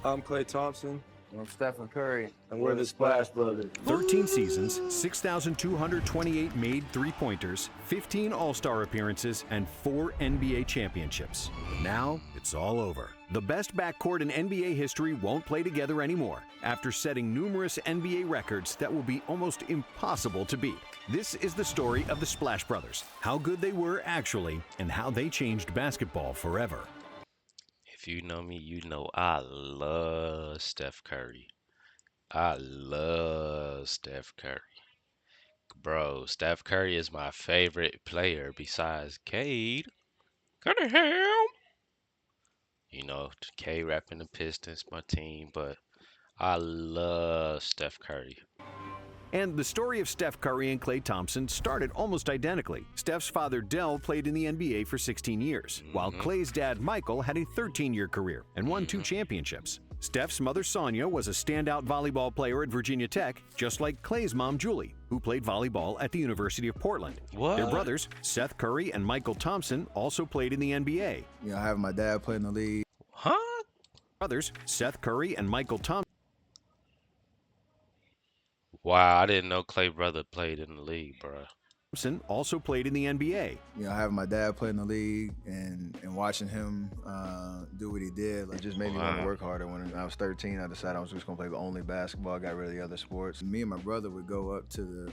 I'm Klay Thompson. I'm Stephen Curry. And we're the Splash Brothers. 13 seasons, 6,228 made three-pointers, 15 All-Star appearances, and 4 NBA championships. But now, it's all over. The best backcourt in NBA history won't play together anymore after setting numerous NBA records that will be almost impossible to beat. This is the story of the Splash Brothers, how good they were actually, and how they changed basketball forever. If you know me, you know I love Steph Curry. I love Steph Curry. Bro, Steph Curry is my favorite player besides Cade Cunningham. You know, K repping the Pistons, my team, but I love Steph Curry. And the story of Steph Curry and Klay Thompson started almost identically. Steph's father, Dell, played in the NBA for 16 years, while Klay's dad, Michael, had a 13-year career and won 2 championships. Steph's mother, Sonia, was a standout volleyball player at Virginia Tech, just like Klay's mom, Julie, who played volleyball at the University of Portland. What? Their brothers, Seth Curry and Michael Thompson, also played in the NBA. You know, I have my dad play in the league. Huh? Brothers, Seth Curry and Michael Thompson. Wow, I didn't know Klay brother played in the league, bro. Thompson also played in the NBA. You know, I have my dad play in the league, and watching him do what he did, like, just made me want to work harder. When I was 13, I decided I was just gonna play only basketball. I got rid of the other sports. Me and my brother would go up to the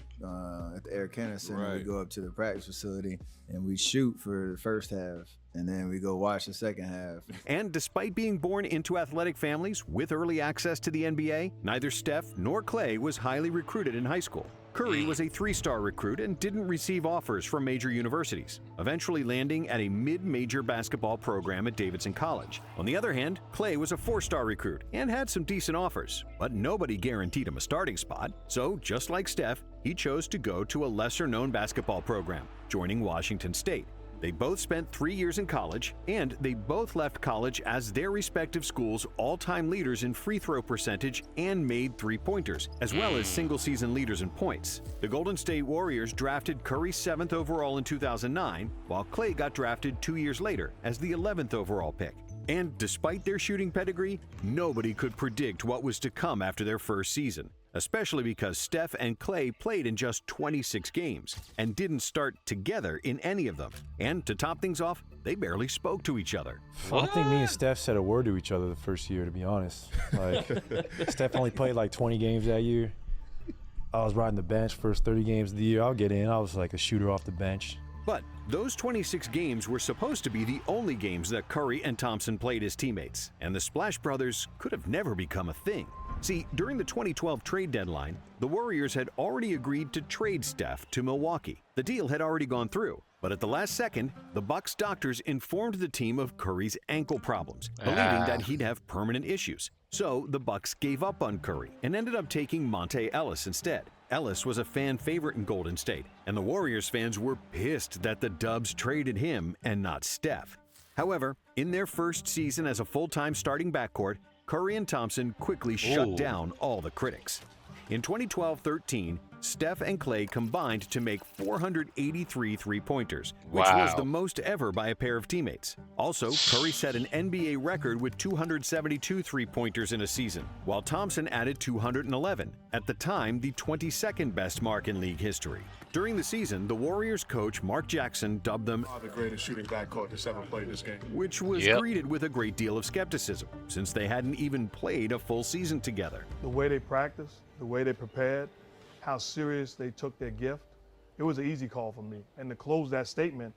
at the Air Canada Center. We'd go up to the practice facility and we shoot for the first half, and then we go watch the second half. And despite being born into athletic families with early access to the NBA, neither Steph nor Klay was highly recruited in high school. Curry was a 3-star recruit and didn't receive offers from major universities, eventually landing at a mid-major basketball program at Davidson College. On the other hand, Klay was a 4-star recruit and had some decent offers, but nobody guaranteed him a starting spot. So, just like Steph, he chose to go to a lesser-known basketball program, joining Washington State. They both spent 3 years in college, and they both left college as their respective schools' all-time leaders in free throw percentage and made three-pointers, as well as single-season leaders in points. The Golden State Warriors drafted Curry 7th overall in 2009, while Klay got drafted 2 years later as the 11th overall pick. And despite their shooting pedigree, nobody could predict what was to come after their first season, especially because Steph and Klay played in just 26 games and didn't start together in any of them. And to top things off, they barely spoke to each other. I don't think me and Steph said a word to each other the first year, to be honest. Like, Steph only played like 20 games that year. I was riding the bench first 30 games of the year. I'll get in. I was like a shooter off the bench. But those 26 games were supposed to be the only games that Curry and Thompson played as teammates, and the Splash Brothers could have never become a thing. See, during the 2012 trade deadline, the Warriors had already agreed to trade Steph to Milwaukee. The deal had already gone through, but at the last second, the Bucks doctors informed the team of Curry's ankle problems, believing that he'd have permanent issues. So the Bucks gave up on Curry and ended up taking Monte Ellis instead. Ellis was a fan favorite in Golden State, and the Warriors fans were pissed that the Dubs traded him and not Steph. However, in their first season as a full-time starting backcourt, Curry and Thompson quickly shut down all the critics. In 2012-13, Steph and Klay combined to make 483 three-pointers, which was the most ever by a pair of teammates. Also, Curry set an NBA record with 272 three-pointers in a season, while Thompson added 211, at the time the 22nd best mark in league history. During the season, the Warriors coach Mark Jackson dubbed them the greatest shooting backcourt that's ever played this game, which was greeted with a great deal of skepticism, since they hadn't even played a full season together. The way they practiced, the way they prepared, how serious they took their gift, it was an easy call for me. And to close that statement,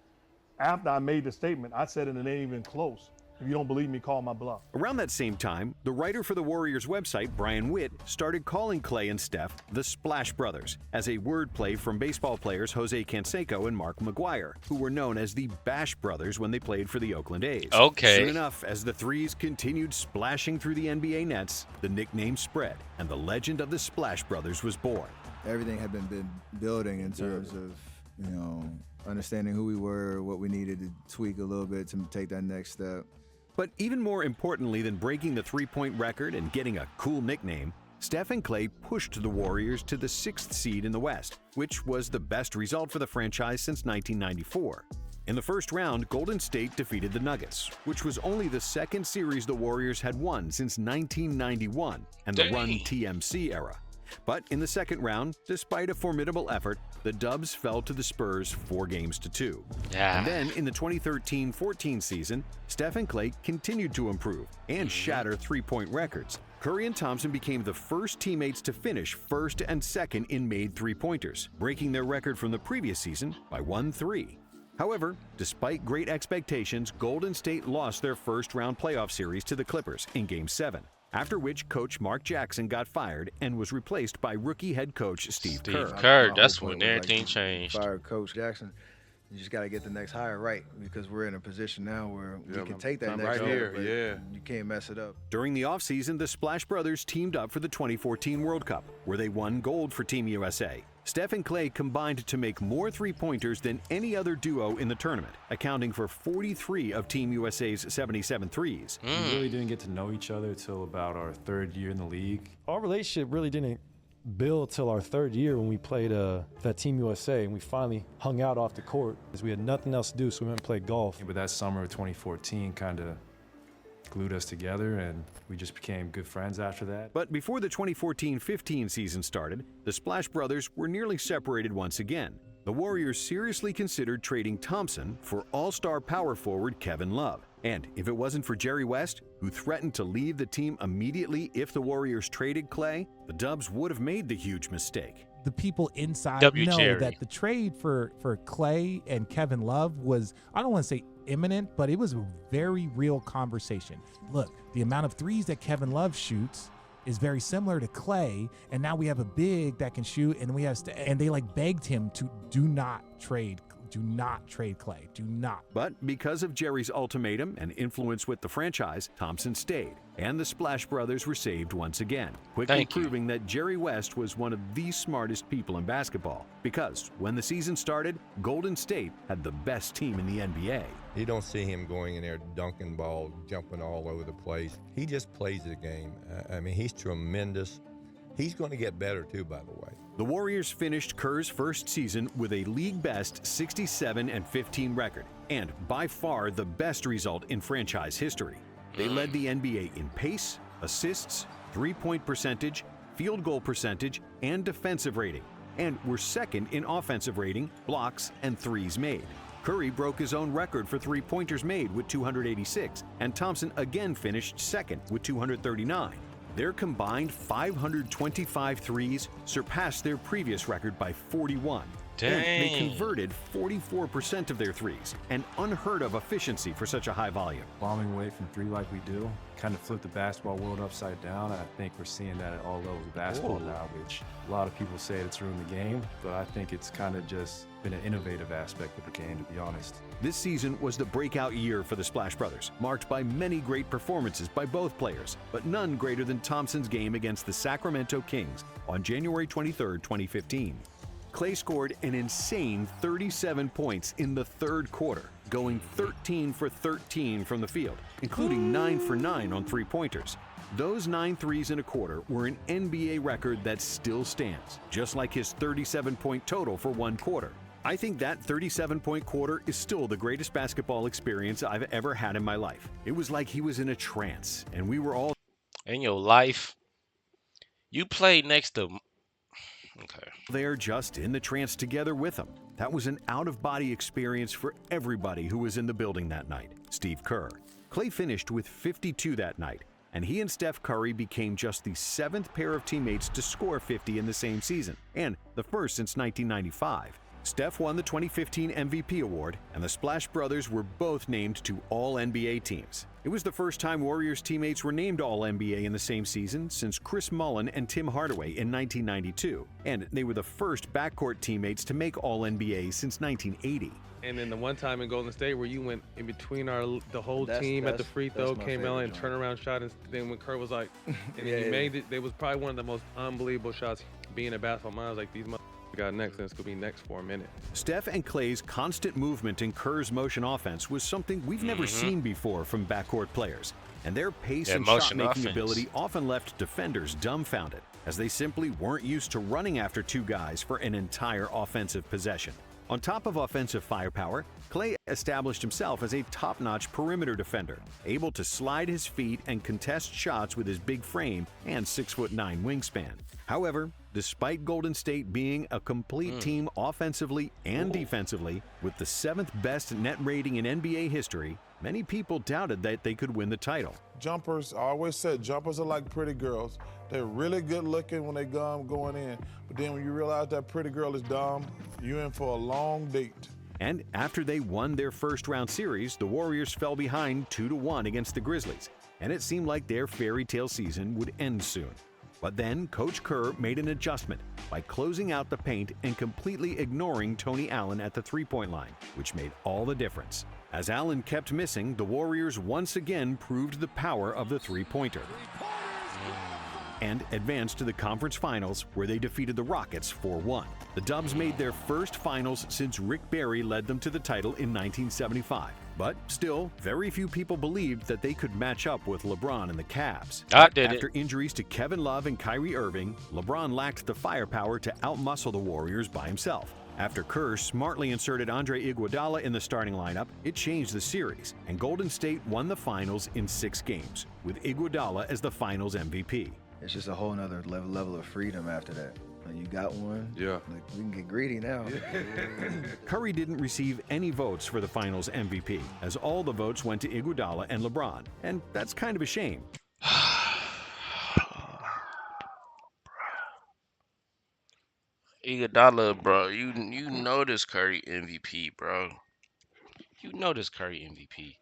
after I made the statement, I said it ain't even close. If you don't believe me, call my bluff. Around that same time, the writer for the Warriors website, Brian Witt, started calling Klay and Steph the Splash Brothers, as a wordplay from baseball players Jose Canseco and Mark McGwire, who were known as the Bash Brothers when they played for the Oakland A's. Soon enough, as the threes continued splashing through the NBA nets, the nickname spread, and the legend of the Splash Brothers was born. Everything had been building in terms of, you know, understanding who we were, what we needed to tweak a little bit to take that next step. But even more importantly than breaking the three-point record and getting a cool nickname, Steph and Klay pushed the Warriors to the 6th seed in the West, which was the best result for the franchise since 1994. In the first round, Golden State defeated the Nuggets, which was only the second series the Warriors had won since 1991 and the Run TMC era. But in the second round, despite a formidable effort, the Dubs fell to the Spurs 4-2. And then in the 2013-14 season, Steph and Klay continued to improve and shatter three-point records. Curry and Thompson became the first teammates to finish first and second in made three-pointers, breaking their record from the previous season by 1-3. However, despite great expectations, Golden State lost their first-round playoff series to the Clippers in Game 7. After which coach Mark Jackson got fired and was replaced by rookie head coach Steve Kerr. That's when everything changed. Fired Coach Jackson. You just got to get the next hire right, because we're in a position now where we can take that next hire, but you can't mess it up. During the offseason, the Splash Brothers teamed up for the 2014 World Cup, where they won gold for Team USA. Steph and Klay combined to make more three-pointers than any other duo in the tournament, accounting for 43 of Team USA's 77 threes. We really didn't get to know each other till about our third year in the league. Our relationship really didn't build till our third year when we played that Team USA, and we finally hung out off the court because we had nothing else to do, so we went and played golf. But that summer of 2014 kind of glued us together, and we just became good friends after that. But before the 2014-15 season started, the Splash Brothers were nearly separated once again. The Warriors seriously considered trading Thompson for all-star power forward Kevin Love. And if it wasn't for Jerry West, who threatened to leave the team immediately if the Warriors traded Klay, the Dubs would have made the huge mistake. The people inside know Jerry. that the trade for Klay and Kevin Love was, I don't want to say imminent, but it was a very real conversation. Look, the amount of threes that Kevin Love shoots is very similar to Klay, and now we have a big that can shoot, and we have and they like begged him to do not trade Klay, do not. But because of Jerry's ultimatum and influence with the franchise, Thompson stayed, and the Splash Brothers were saved once again, quickly proving that Jerry West was one of the smartest people in basketball. Because when the season started, Golden State had the best team in the NBA. You don't see him going in there dunking balls, jumping all over the place. He just plays the game. I mean, he's tremendous. He's going to get better too, by the way. The Warriors finished Kerr's first season with a league-best 67-15 record, and by far the best result in franchise history. They led the NBA in pace, assists, three-point percentage, field goal percentage, and defensive rating, and were second in offensive rating, blocks, and threes made. Curry broke his own record for three-pointers made with 286, and Thompson again finished second with 239. Their combined 525 threes surpassed their previous record by 41. Dang. And they converted 44% of their threes, an unheard of efficiency for such a high volume. Bombing away from three like we do kind of flipped the basketball world upside down. I think we're seeing that at all levels of basketball now, which a lot of people say it's ruined the game, but I think it's kind of just been an innovative aspect of the game, to be honest. This season was the breakout year for the Splash Brothers, marked by many great performances by both players, but none greater than Thompson's game against the Sacramento Kings on January 23, 2015. Klay scored an insane 37 points in the third quarter, going 13 for 13 from the field, including 9 for 9 on three-pointers. Those 9 threes in a quarter were an NBA record that still stands, just like his 37-point total for one quarter. I think that 37-point quarter is still the greatest basketball experience I've ever had in my life. It was like he was in a trance, and we were all In your life, you played next to. Okay. there just in the trance together with him. That was an out-of-body experience for everybody who was in the building that night. Steve Kerr. Klay finished with 52 that night, and he and Steph Curry became just the 7th pair of teammates to score 50 in the same season, and the first since 1995. Steph won the 2015 MVP award, and the Splash Brothers were both named to All-NBA teams. It was the first time Warriors teammates were named All-NBA in the same season since Chris Mullin and Tim Hardaway in 1992, and they were the first backcourt teammates to make All-NBA since 1980. And then the one time in Golden State where you went in between the whole team at the free throw, came out and turnaround shot, and then when Kerr was like, and he made it, it was probably one of the most unbelievable shots being a basketball mind. I was like, these got next, and it's gonna be next for a minute. Steph and Klay's constant movement in Kerr's motion offense was something we've never seen before from backcourt players, and their pace and shot-making ability often left defenders dumbfounded, as they simply weren't used to running after two guys for an entire offensive possession. On top of offensive firepower, Klay established himself as a top-notch perimeter defender, able to slide his feet and contest shots with his big frame and 6'9" wingspan. However, despite Golden State being a complete team offensively and defensively, with the 7th best net rating in NBA history, many people doubted that they could win the title. Jumpers, I always said jumpers are like pretty girls. They're really good looking when they going in, but then when you realize that pretty girl is dumb, you're in for a long date. And after they won their first-round series, the Warriors fell behind 2-1 against the Grizzlies, and it seemed like their fairy tale season would end soon. But then Coach Kerr made an adjustment by closing out the paint and completely ignoring Tony Allen at the three-point line, which made all the difference. As Allen kept missing, the Warriors once again proved the power of the three-pointer and advanced to the conference finals, where they defeated the Rockets 4-1. The Dubs made their first finals since Rick Barry led them to the title in 1975. But still, very few people believed that they could match up with LeBron and the Cavs. After injuries to Kevin Love and Kyrie Irving, LeBron lacked the firepower to outmuscle the Warriors by himself. After Kerr smartly inserted Andre Iguodala in the starting lineup, it changed the series, and Golden State won the finals in 6 games, with Iguodala as the finals MVP. It's just a whole nother level of freedom after that. When you got one, yeah, like, we can get greedy now. Curry didn't receive any votes for the finals MVP, as all the votes went to Iguodala and LeBron, and that's kind of a shame. Iguodala, bro, you know this Curry MVP, bro. You know this Curry MVP.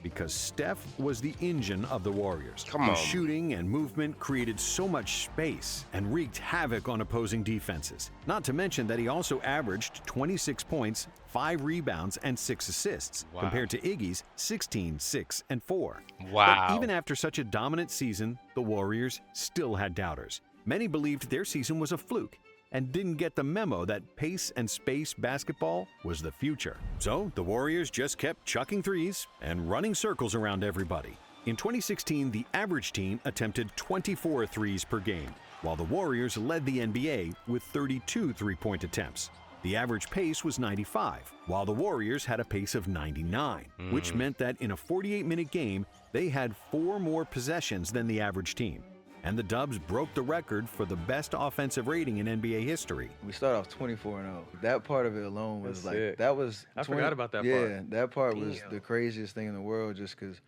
Because Steph was the engine of the Warriors. Come on. His shooting and movement created so much space and wreaked havoc on opposing defenses. Not to mention that he also averaged 26 points, 5 rebounds, and 6 assists, compared to Iggy's 16, 6, and 4. Wow. But even after such a dominant season, the Warriors still had doubters. Many believed their season was a fluke and didn't get the memo that pace and space basketball was the future. So the Warriors just kept chucking threes and running circles around everybody. In 2016, the average team attempted 24 threes per game, while the Warriors led the NBA with 32 three-point attempts. The average pace was 95, while the Warriors had a pace of 99, which meant that in a 48-minute game, they had 4 more possessions than the average team. And the Dubs broke the record for the best offensive rating in NBA history. We started off 24-0. That part of it alone was that was. I forgot about that part. Yeah, that part was the craziest thing in the world, just because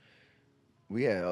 we had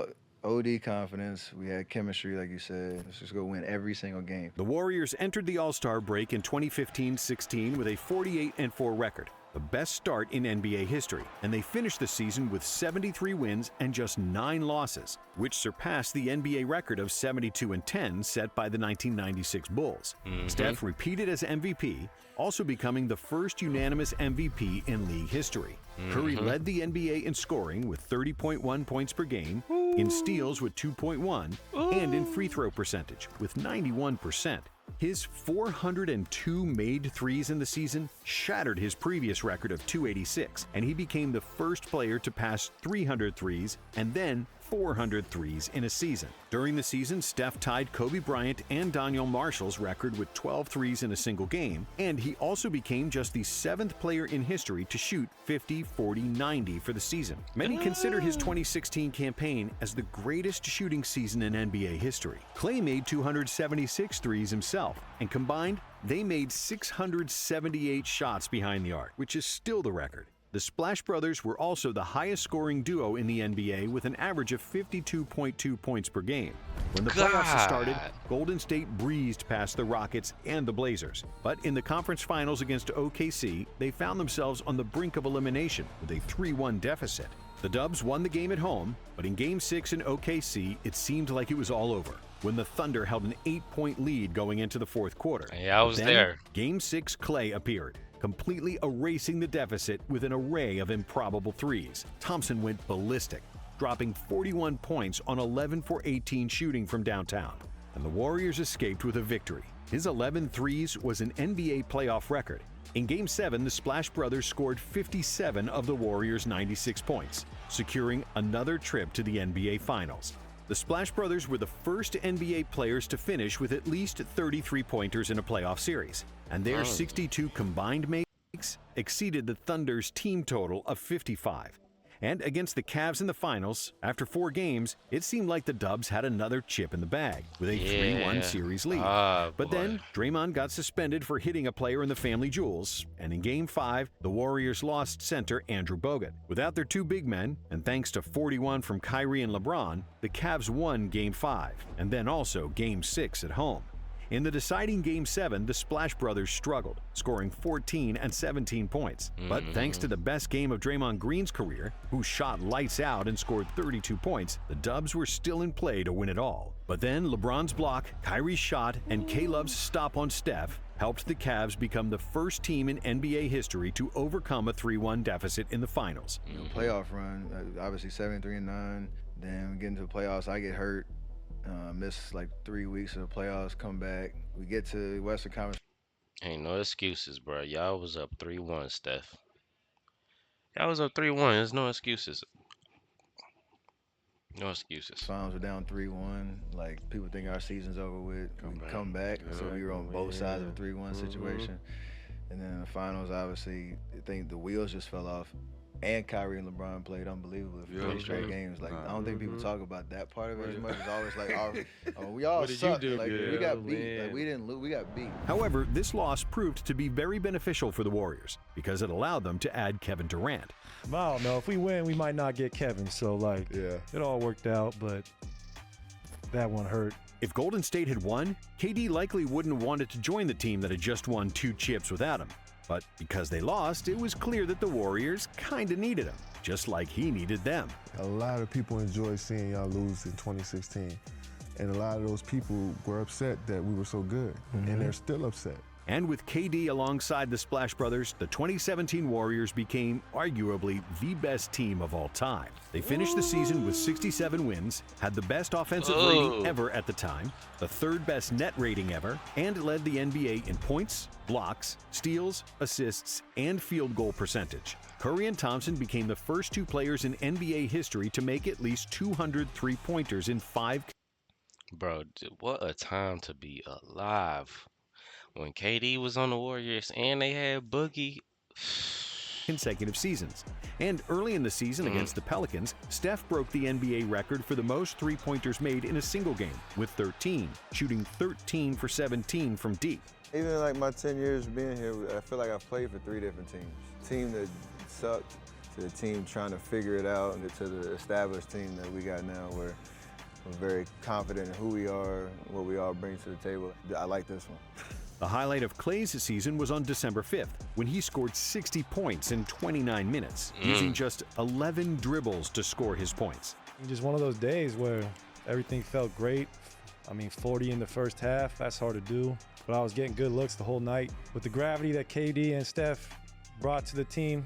OD confidence, we had chemistry, like you said. Let's just go win every single game. The Warriors entered the All-Star break in 2015-16 with a 48-4 record, the best start in NBA history, and they finished the season with 73 wins and just 9 losses, which surpassed the NBA record of 72-10 set by the 1996 Bulls. Steph repeated as MVP, also becoming the first unanimous MVP in league history. Curry led the NBA in scoring with 30.1 points per game, in steals with 2.1, and in free throw percentage with 91%. His 402 made threes in the season shattered his previous record of 286, and he became the first player to pass 300 threes and then 400 threes in a season. During the season, Steph tied Kobe Bryant and Daniel Marshall's record with 12 threes in a single game, and he also became just the 7th player in history to shoot 50, 40, 90 for the season. Many consider his 2016 campaign as the greatest shooting season in NBA history. Klay made 276 threes himself, and combined, they made 678 shots behind the arc, which is still the record. The Splash Brothers were also the highest-scoring duo in the NBA with an average of 52.2 points per game. When the playoffs started, Golden State breezed past the Rockets and the Blazers. But in the conference finals against OKC, they found themselves on the brink of elimination with a 3-1 deficit. The Dubs won the game at home, but in Game 6 in OKC, it seemed like it was all over when the Thunder held an 8-point lead going into the 4th quarter. Yeah, I was there. Game 6, Klay appeared, completely erasing the deficit with an array of improbable threes. Thompson went ballistic, dropping 41 points on 11 for 18 shooting from downtown, and the Warriors escaped with a victory. His 11 threes was an NBA playoff record. In Game 7, the Splash Brothers scored 57 of the Warriors' 96 points, securing another trip to the NBA Finals. The Splash Brothers were the first NBA players to finish with at least 33-pointers in a playoff series, and their 62 combined makes exceeded the Thunder's team total of 55. And against the Cavs in the finals, after 4 games, it seemed like the Dubs had another chip in the bag with a 3-1 series lead. But then Draymond got suspended for hitting a player in the family jewels, and in Game 5, the Warriors lost center Andrew Bogut. Without their 2 big men, and thanks to 41 from Kyrie and LeBron, the Cavs won Game 5, and then also Game 6 at home. In the deciding Game 7, the Splash Brothers struggled, scoring 14 and 17 points. But thanks to the best game of Draymond Green's career, who shot lights out and scored 32 points, the Dubs were still in play to win it all. But then LeBron's block, Kyrie's shot, and Caleb's stop on Steph helped the Cavs become the first team in NBA history to overcome a 3-1 deficit in the finals. Playoff run, obviously 7-3-9. Then we get into the playoffs, I get hurt. Miss like 3 weeks of the playoffs, come back. We get to Western Conference. Ain't no excuses, bro. Y'all was up 3-1, Steph. Y'all was up 3-1. There's no excuses. No excuses. Finals were down 3-1. Like, people think our season's over with. We come back. So we were on both sides of a 3-1 situation. And then in the finals, obviously, I think the wheels just fell off. And Kyrie and LeBron played unbelievable for 3 straight games. Like, I don't think people talk about that part of it as much. It's always like, we all sucked. Like, we got beat. Like, we didn't lose. We got beat. However, this loss proved to be very beneficial for the Warriors because it allowed them to add Kevin Durant. I don't know. If we win, we might not get Kevin. So, like, it all worked out, but that one hurt. If Golden State had won, KD likely wouldn't have wanted to join the team that had just won 2 chips without him. But because they lost, it was clear that the Warriors kinda needed him, just like he needed them. A lot of people enjoyed seeing y'all lose in 2016. And a lot of those people were upset that we were so good. And they're still upset. And with KD alongside the Splash Brothers, the 2017 Warriors became arguably the best team of all time. They finished the season with 67 wins, had the best offensive rating ever at the time, the 3rd best net rating ever, and led the NBA in points, blocks, steals, assists, and field goal percentage. Curry and Thompson became the first 2 players in NBA history to make at least 200 3-pointers in 5. Bro, what a time to be alive. When KD was on the Warriors and they had Boogie. Consecutive seasons. And early in the season against the Pelicans, Steph broke the NBA record for the most 3-pointers made in a single game with 13, shooting 13 for 17 from deep. Even like my 10 years being here, I feel like I've played for 3 different teams. Team that sucked, to the team trying to figure it out, and to the established team that we got now where we're very confident in who we are, what we all bring to the table. I like this one. The highlight of Klay's season was on December 5th, when he scored 60 points in 29 minutes, using just 11 dribbles to score his points. Just one of those days where everything felt great. I mean, 40 in the first half, that's hard to do. But I was getting good looks the whole night. With the gravity that KD and Steph brought to the team,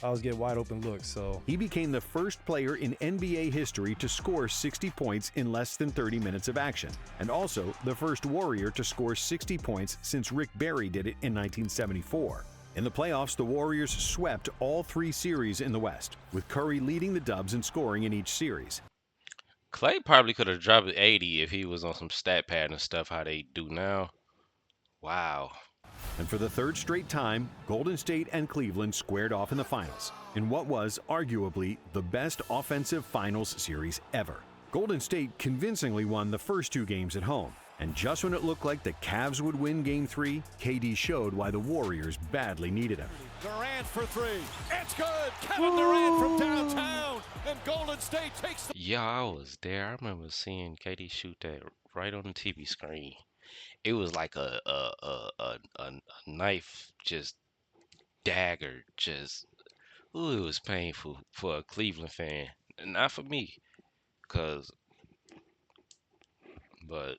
I was getting wide open looks, so. He became the first player in NBA history to score 60 points in less than 30 minutes of action, and also the first Warrior to score 60 points since Rick Barry did it in 1974. In the playoffs, the Warriors swept all 3 series in the West, with Curry leading the Dubs in scoring in each series. Klay probably could have dropped 80 if he was on some stat pad and stuff how they do now. Wow. And for the 3rd straight time, Golden State and Cleveland squared off in the finals, in what was arguably the best offensive finals series ever. Golden State convincingly won the first 2 games at home, and just when it looked like the Cavs would win Game 3, KD showed why the Warriors badly needed him. Durant for 3. It's good. Kevin Durant from downtown, and Golden State takes the. Yeah, I was there. I remember seeing KD shoot that right on the TV screen. It was like a knife, just dagger, just. Ooh, it was painful for a Cleveland fan, not for me, but.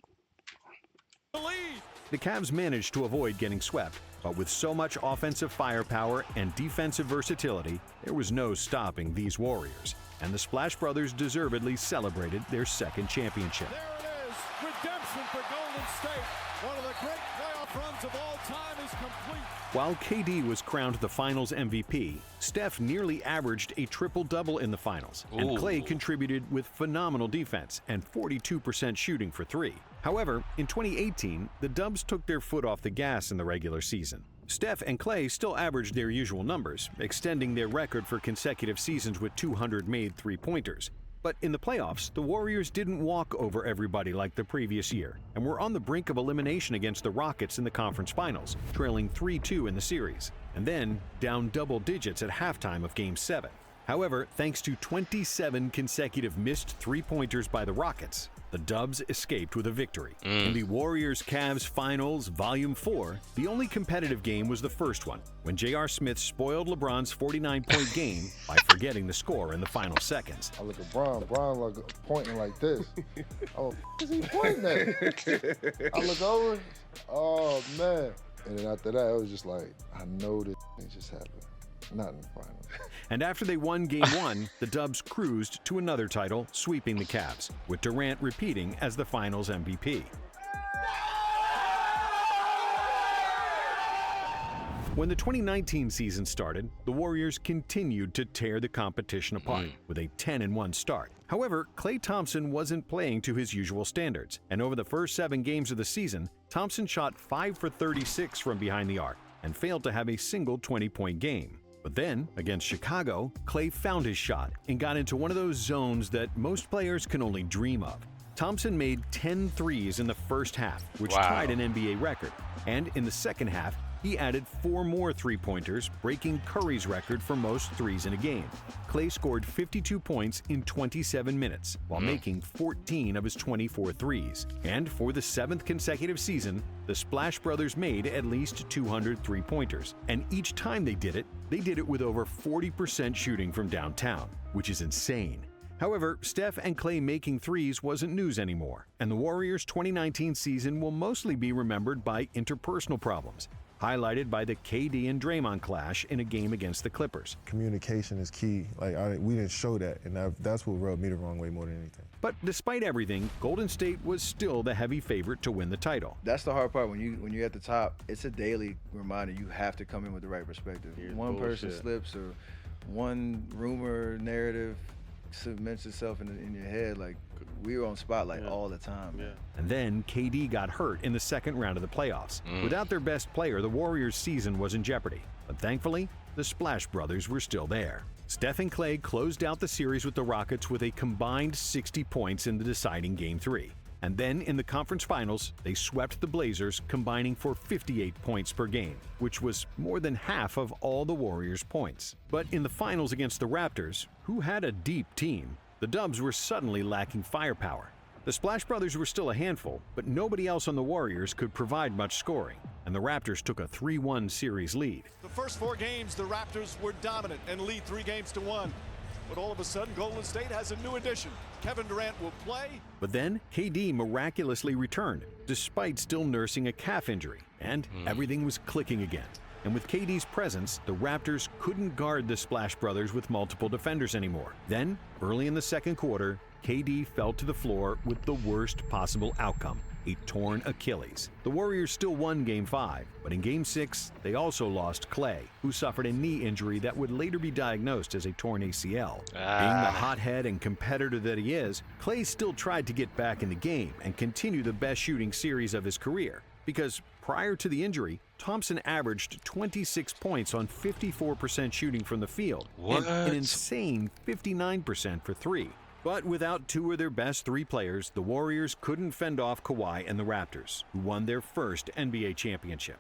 The Cavs managed to avoid getting swept, but with so much offensive firepower and defensive versatility, there was no stopping these Warriors, and the Splash Brothers deservedly celebrated their 2nd championship. There it is, redemption. Thompson for Golden State. One of the great playoff runs of all time is complete. While KD was crowned the finals MVP, Steph nearly averaged a triple-double in the finals, and Klay contributed with phenomenal defense and 42% shooting for three. However, in 2018, the Dubs took their foot off the gas in the regular season. Steph and Klay still averaged their usual numbers, extending their record for consecutive seasons with 200 made three-pointers. But in the playoffs, the Warriors didn't walk over everybody like the previous year, and were on the brink of elimination against the Rockets in the conference finals, trailing 3-2 in the series, and then down double digits at halftime of Game 7. However, thanks to 27 consecutive missed three-pointers by the Rockets, the Dubs escaped with a victory. In the Warriors-Cavs Finals Volume 4, the only competitive game was the first one, when J.R. Smith spoiled LeBron's 49-point game by forgetting the score in the final seconds. I look at Bron like pointing like this. Oh, is he pointing at? I look over, oh man. And then after that, it was just like, I know this thing just happened. Not in the finals. And after they won Game 1, the Dubs cruised to another title, sweeping the Cavs, with Durant repeating as the finals MVP. When the 2019 season started, the Warriors continued to tear the competition apart with a 10-1 start. However, Klay Thompson wasn't playing to his usual standards, and over the first 7 games of the season, Thompson shot 5 for 36 from behind the arc and failed to have a single 20-point game. But then, against Chicago, Klay found his shot and got into one of those zones that most players can only dream of. Thompson made 10 threes in the first half, which tied an NBA record. And in the second half, he added 4 more three-pointers, breaking Curry's record for most threes in a game. Klay scored 52 points in 27 minutes, while making 14 of his 24 threes. And for the 7th consecutive season, the Splash Brothers made at least 200 three-pointers. And each time they did it with over 40% shooting from downtown, which is insane. However, Steph and Klay making threes wasn't news anymore, and the Warriors' 2019 season will mostly be remembered by interpersonal problems, highlighted by the KD and Draymond clash in a game against the Clippers. Communication is key. We didn't show that, and that's what rubbed me the wrong way more than anything. But despite everything, Golden State was still the heavy favorite to win the title. That's the hard part. When you're at the top, it's a daily reminder. You have to come in with the right perspective. One person slips or one rumor, narrative cements itself in your head. Like, we were on spotlight all the time. And then KD got hurt in the second round of the playoffs. Without their best player, the Warriors' season was in jeopardy. But thankfully, the Splash Brothers were still there. Steph and Klay closed out the series with the Rockets with a combined 60 points in the deciding Game 3. And then in the conference finals, they swept the Blazers, combining for 58 points per game, which was more than half of all the Warriors' points. But in the finals against the Raptors, who had a deep team, the Dubs were suddenly lacking firepower. The Splash Brothers were still a handful, but nobody else on the Warriors could provide much scoring, and the Raptors took a 3-1 series lead. The first 4 games, the Raptors were dominant and lead 3-1. But all of a sudden, Golden State has a new addition. Kevin Durant will play. But then, KD miraculously returned, despite still nursing a calf injury, and everything was clicking again. And with KD's presence, the Raptors couldn't guard the Splash Brothers with multiple defenders anymore. Then, early in the second quarter, KD fell to the floor with the worst possible outcome, a torn Achilles. The Warriors still won Game 5, but in Game 6, they also lost Klay, who suffered a knee injury that would later be diagnosed as a torn ACL. Being the hothead and competitor that he is, Klay still tried to get back in the game and continue the best shooting series of his career, because prior to the injury, Thompson averaged 26 points on 54% shooting from the field, and an insane 59% for 3. But without 2 of their best 3 players, the Warriors couldn't fend off Kawhi and the Raptors, who won their first NBA championship.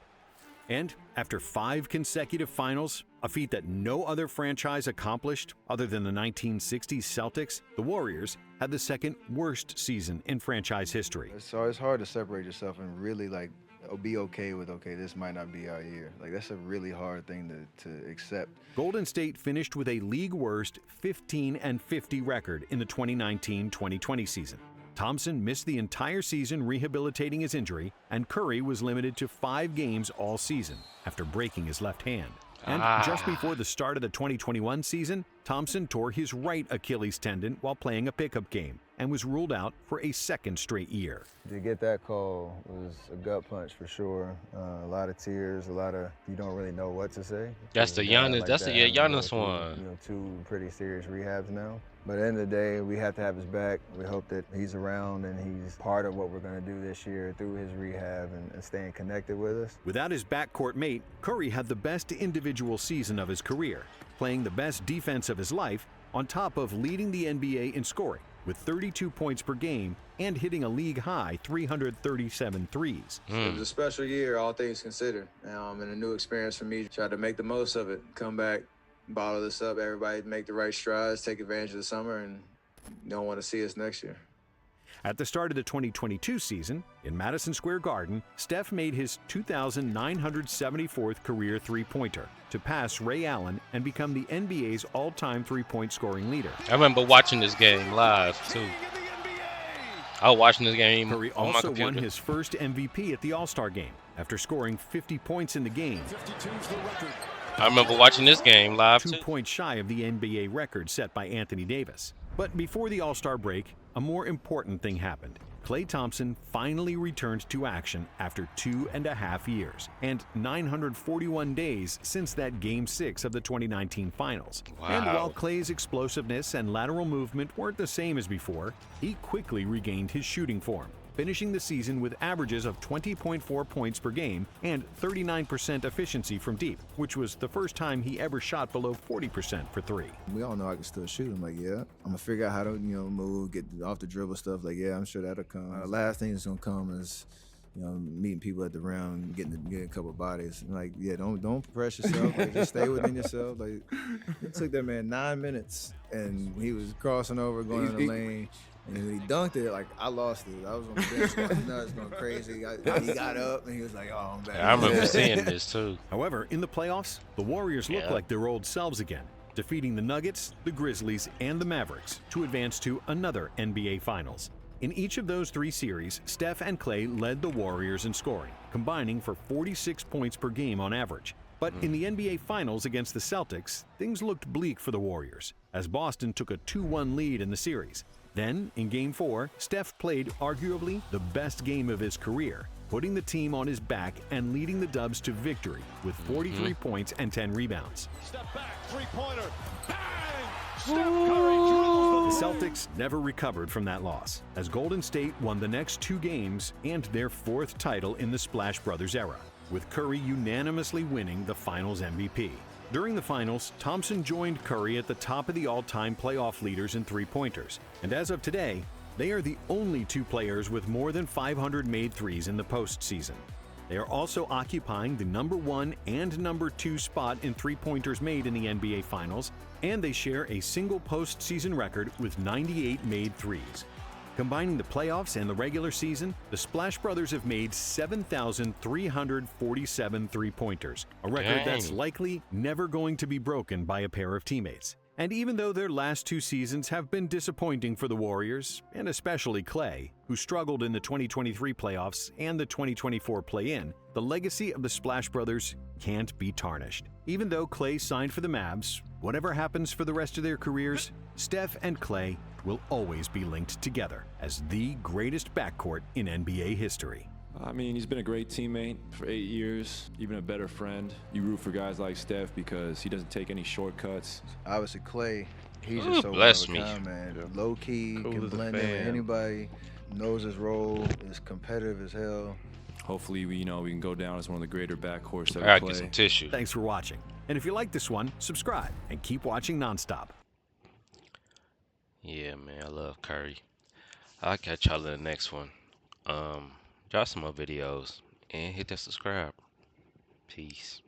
And after 5 consecutive finals, a feat that no other franchise accomplished other than the 1960s Celtics, the Warriors had the second worst season in franchise history. So it's hard to separate yourself and really be okay with, this might not be our year. That's a really hard thing to accept. Golden State finished with a league-worst 15-50 record in the 2019-2020 season. Thompson missed the entire season rehabilitating his injury, and Curry was limited to 5 games all season after breaking his left hand. And just before the start of the 2021 season, Thompson tore his right Achilles tendon while playing a pickup game and was ruled out for a second straight year. To get that call was a gut punch for sure. A lot of tears, you don't really know what to say. That's the Giannis. That's the Giannis one. You know, 2 pretty serious rehabs now. But at the end of the day, we have to have his back. We hope that he's around and he's part of what we're going to do this year through his rehab and staying connected with us. Without his backcourt mate, Curry had the best individual season of his career, playing the best defense of his life, on top of leading the NBA in scoring with 32 points per game and hitting a league-high 337 threes. It was a special year, all things considered, and a new experience for me. Tried to make the most of it, come back, bottle this up, everybody make the right strides, take advantage of the summer, and you don't want to see us next year. At the start of the 2022 season, in Madison Square Garden, Steph made his 2,974th career three-pointer to pass Ray Allen and become the NBA's all-time three-point scoring leader. I remember watching this game live, too. I was watching this game Curry on my also computer. won his first MVP at the All-Star game after scoring 50 points in the game. I remember watching this game live, 2 too. points shy of the NBA record set by Anthony Davis. But before the All-Star break, a more important thing happened. Klay Thompson finally returned to action after 2.5 years and 941 days since that Game 6 of the 2019 Finals. Wow. And while Klay's explosiveness and lateral movement weren't the same as before, he quickly regained his shooting form, finishing the season with averages of 20.4 points per game and 39% efficiency from deep, which was the first time he ever shot below 40% for three. We all know I can still shoot. I'm like, yeah. I'm gonna figure out how to, move, get off the dribble stuff. Like, yeah, I'm sure that'll come. The last thing that's gonna come is, meeting people at the rim, getting a couple bodies. Like, yeah, don't press yourself. Like, just stay within yourself. Like, it took that man 9 minutes, and he was crossing over, going in the lane. And when he dunked it, like, I lost it. I was on the bench going nuts, going crazy. He got up, and he was like, oh, I'm back. I remember seeing this, too. However, in the playoffs, the Warriors look like their old selves again, defeating the Nuggets, the Grizzlies, and the Mavericks to advance to another NBA Finals. In each of those 3 series, Steph and Klay led the Warriors in scoring, combining for 46 points per game on average. But in the NBA Finals against the Celtics, things looked bleak for the Warriors, as Boston took a 2-1 lead in the series. Then, in Game 4, Steph played arguably the best game of his career, putting the team on his back and leading the Dubs to victory with 43 points and 10 rebounds. Step back, three-pointer, bang! Steph Curry drills The Celtics never recovered from that loss, as Golden State won the next 2 games and their 4th title in the Splash Brothers era, with Curry unanimously winning the Finals MVP. During the Finals, Thompson joined Curry at the top of the all-time playoff leaders in three-pointers, and as of today, they are the only 2 players with more than 500 made threes in the postseason. They are also occupying the #1 and #2 spot in three-pointers made in the NBA Finals, and they share a single postseason record with 98 made threes. Combining the playoffs and the regular season, the Splash Brothers have made 7,347 three-pointers, a record that's likely never going to be broken by a pair of teammates. And even though their last 2 seasons have been disappointing for the Warriors, and especially Klay, who struggled in the 2023 playoffs and the 2024 play-in, the legacy of the Splash Brothers can't be tarnished. Even though Klay signed for the Mavs, whatever happens for the rest of their careers, Steph and Klay will always be linked together as the greatest backcourt in NBA history. I mean, he's been a great teammate for 8 years, even a better friend. You root for guys like Steph because he doesn't take any shortcuts. Obviously, Klay, he's just so bless one of a kind, man. Low-key, can blend in with anybody, knows his role, is competitive as hell. Hopefully, we can go down as one of the greater backcourts that I we get play. some tissue. Thanks for watching. And if you like this one, subscribe and keep watching nonstop. Yeah, man, I love Curry. I'll catch y'all in the next one. Drop some more videos and hit that subscribe. Peace.